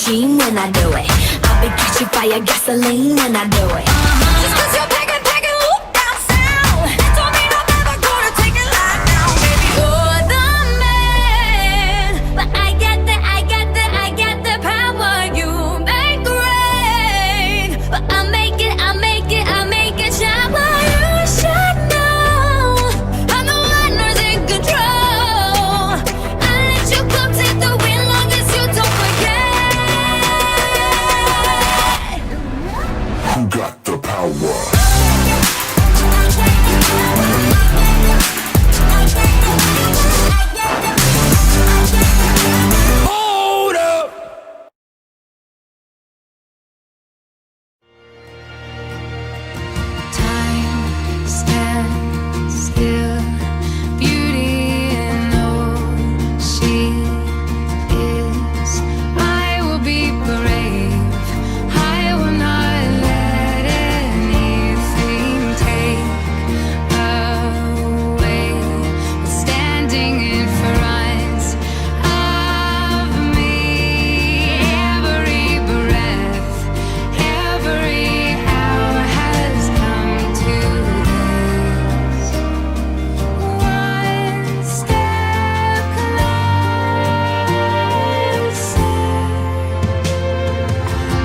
machine when I do it. I'll be catching fire, gasoline when I do it. Just 'cause you're packing, look down sound. That don't mean I'm never gonna take it live now, baby. You're the man, but I get the power. You make rain, but I'll make it shower. You should know I'm the one who's in control. I let you come take the wheel long as you don't forget. Who got the power? Hold up! Time stands still, beauty in all she is. I will be brave, I will not let anything take away what's standing in front of me. Every breath, every hour has come to this. One step closer.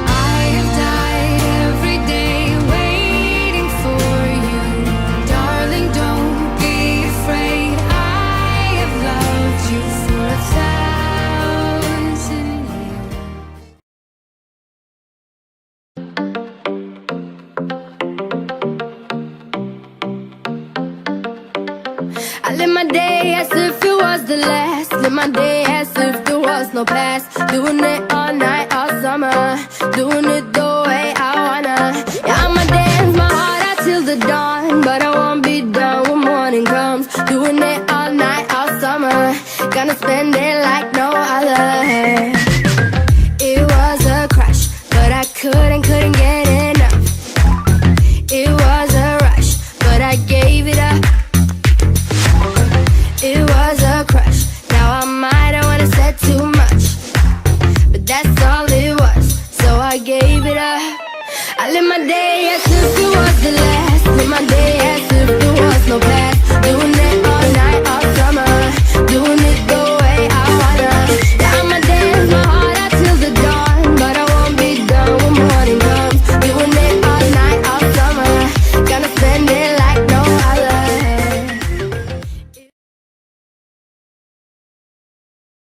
I have died every day waiting for you. Darling, don't be afraid. I have loved you for 1,000 years. I live my day as if it was the last. Live my day as if there was no past. Doing it all night.